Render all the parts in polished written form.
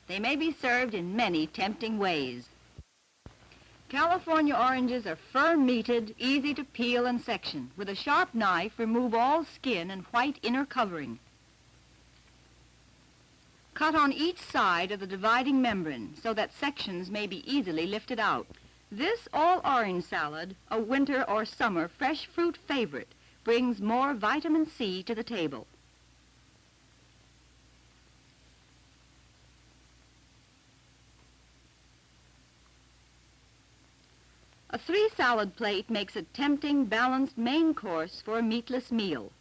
They may be served in many tempting ways. California oranges are firm-meated, easy to peel and section. With a sharp knife, remove all skin and white inner covering. Cut on each side of the dividing membrane so that sections may be easily lifted out. This all-orange salad, a winter or summer fresh fruit favorite, brings more vitamin C to the table. A 3-salad plate makes a tempting, balanced main course for a meatless meal.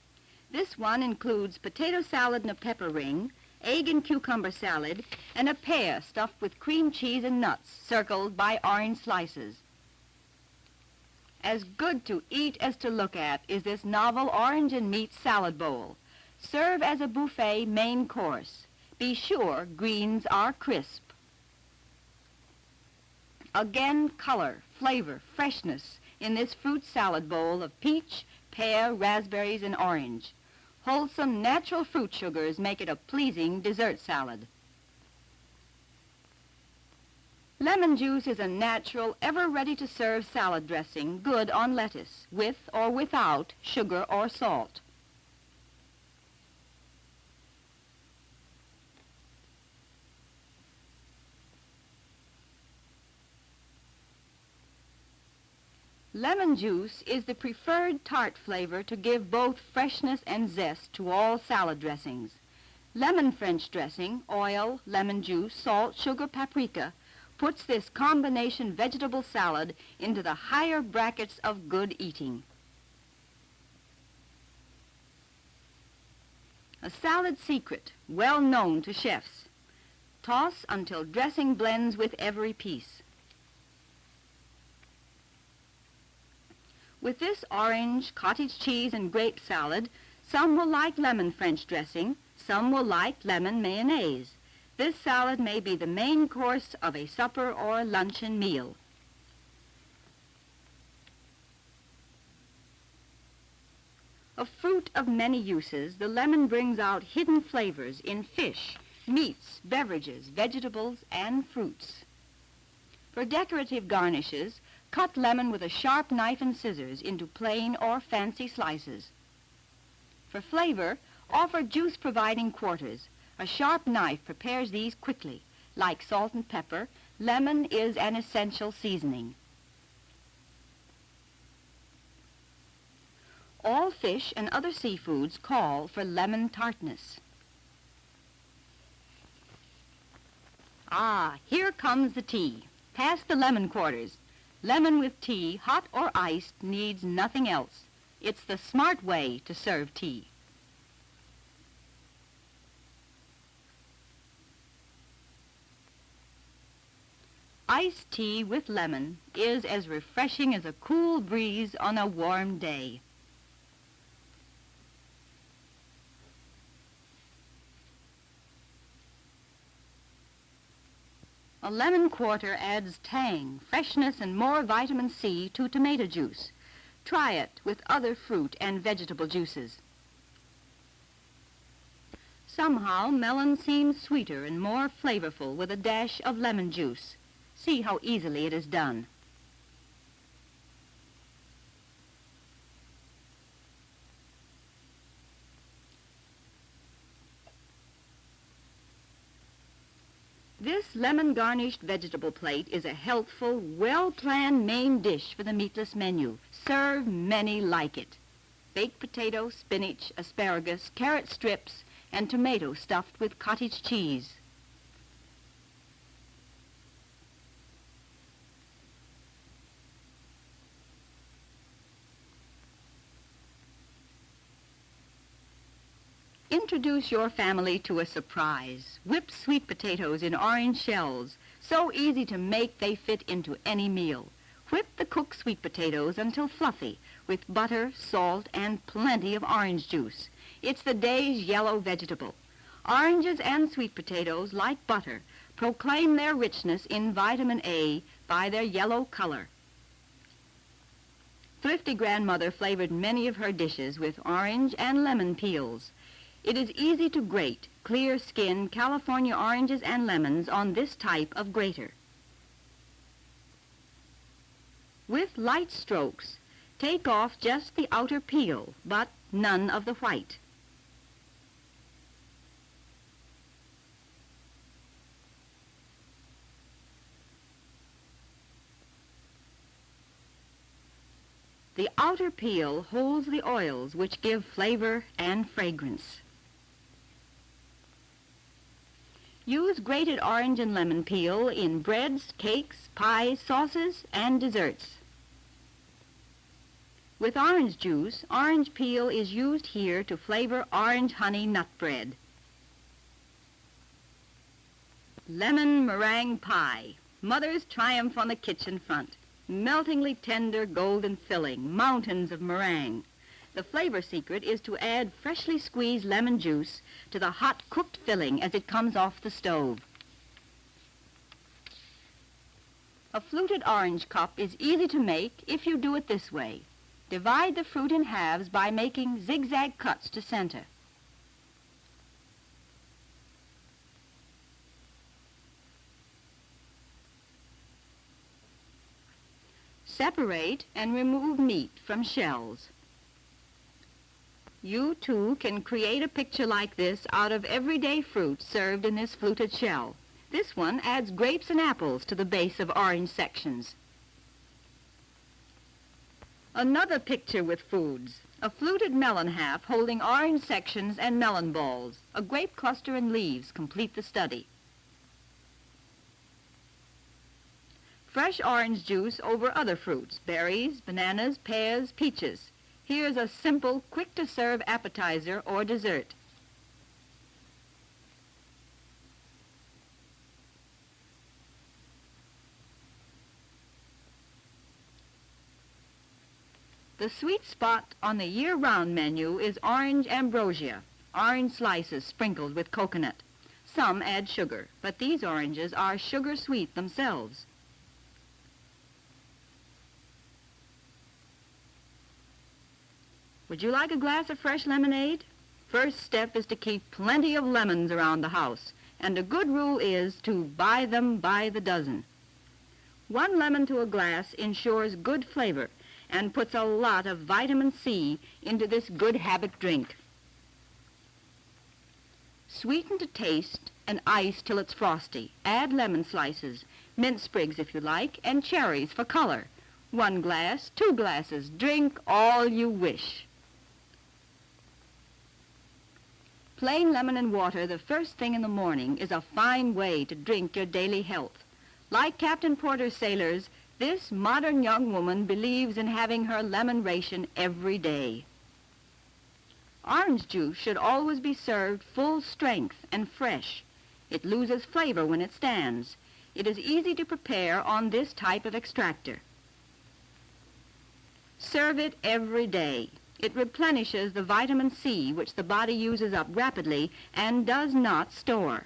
This one includes potato salad in a pepper ring, egg and cucumber salad, and a pear stuffed with cream cheese and nuts, circled by orange slices. As good to eat as to look at is this novel orange and meat salad bowl. Serve as a buffet main course. Be sure greens are crisp. Again, color, flavor, freshness in this fruit salad bowl of peach, pear, raspberries, and orange. Wholesome natural fruit sugars make it a pleasing dessert salad. Lemon juice is a natural, ever-ready-to-serve salad dressing, good on lettuce, with or without sugar or salt. Lemon juice is the preferred tart flavor to give both freshness and zest to all salad dressings. Lemon French dressing, oil, lemon juice, salt, sugar, paprika, puts this combination vegetable salad into the higher brackets of good eating. A salad secret, well known to chefs. Toss until dressing blends with every piece. With this orange, cottage cheese, and grape salad, some will like lemon French dressing, some will like lemon mayonnaise. This salad may be the main course of a supper or luncheon meal. A fruit of many uses, the lemon brings out hidden flavors in fish, meats, beverages, vegetables, and fruits. For decorative garnishes, cut lemon with a sharp knife and scissors into plain or fancy slices. For flavor, offer juice-providing quarters. A sharp knife prepares these quickly. Like salt and pepper, lemon is an essential seasoning. All fish and other seafoods call for lemon tartness. Ah, here comes the tea. Pass the lemon quarters. Lemon with tea, hot or iced, needs nothing else. It's the smart way to serve tea. Iced tea with lemon is as refreshing as a cool breeze on a warm day. A lemon quarter adds tang, freshness, and more vitamin C to tomato juice. Try it with other fruit and vegetable juices. Somehow, melon seems sweeter and more flavorful with a dash of lemon juice. See how easily it is done. This lemon-garnished vegetable plate is a healthful, well-planned main dish for the meatless menu. Serve many like it. Baked potato, spinach, asparagus, carrot strips, and tomato stuffed with cottage cheese. Introduce your family to a surprise. Whip sweet potatoes in orange shells. So easy to make they fit into any meal. Whip the cooked sweet potatoes until fluffy with butter, salt, and plenty of orange juice. It's the day's yellow vegetable. Oranges and sweet potatoes, like butter, proclaim their richness in vitamin A by their yellow color. Thrifty grandmother flavored many of her dishes with orange and lemon peels. It is easy to grate, clear-skinned California oranges and lemons on this type of grater. With light strokes, take off just the outer peel, but none of the white. The outer peel holds the oils which give flavor and fragrance. Use grated orange and lemon peel in breads, cakes, pies, sauces, and desserts. With orange juice, orange peel is used here to flavor orange honey nut bread. Lemon meringue pie, Mother's triumph on the kitchen front. Meltingly tender, golden filling, mountains of meringue. The flavor secret is to add freshly squeezed lemon juice to the hot cooked filling as it comes off the stove. A fluted orange cup is easy to make if you do it this way. Divide the fruit in halves by making zigzag cuts to center. Separate and remove meat from shells. You, too, can create a picture like this out of everyday fruit served in this fluted shell. This one adds grapes and apples to the base of orange sections. Another picture with foods. A fluted melon half holding orange sections and melon balls. A grape cluster and leaves complete the study. Fresh orange juice over other fruits, berries, bananas, pears, peaches. Here's a simple, quick-to-serve appetizer or dessert. The sweet spot on the year-round menu is orange ambrosia, orange slices sprinkled with coconut. Some add sugar, but these oranges are sugar-sweet themselves. Would you like a glass of fresh lemonade? First step is to keep plenty of lemons around the house, and a good rule is to buy them by the dozen. 1 lemon to a glass ensures good flavor and puts a lot of vitamin C into this good habit drink. Sweeten to taste and ice till it's frosty. Add lemon slices, mint sprigs if you like, and cherries for color. 1 glass, 2 glasses, drink all you wish. Plain lemon and water the first thing in the morning is a fine way to drink your daily health. Like Captain Porter's sailors, this modern young woman believes in having her lemon ration every day. Orange juice should always be served full strength and fresh. It loses flavor when it stands. It is easy to prepare on this type of extractor. Serve it every day. It replenishes the vitamin C which the body uses up rapidly and does not store.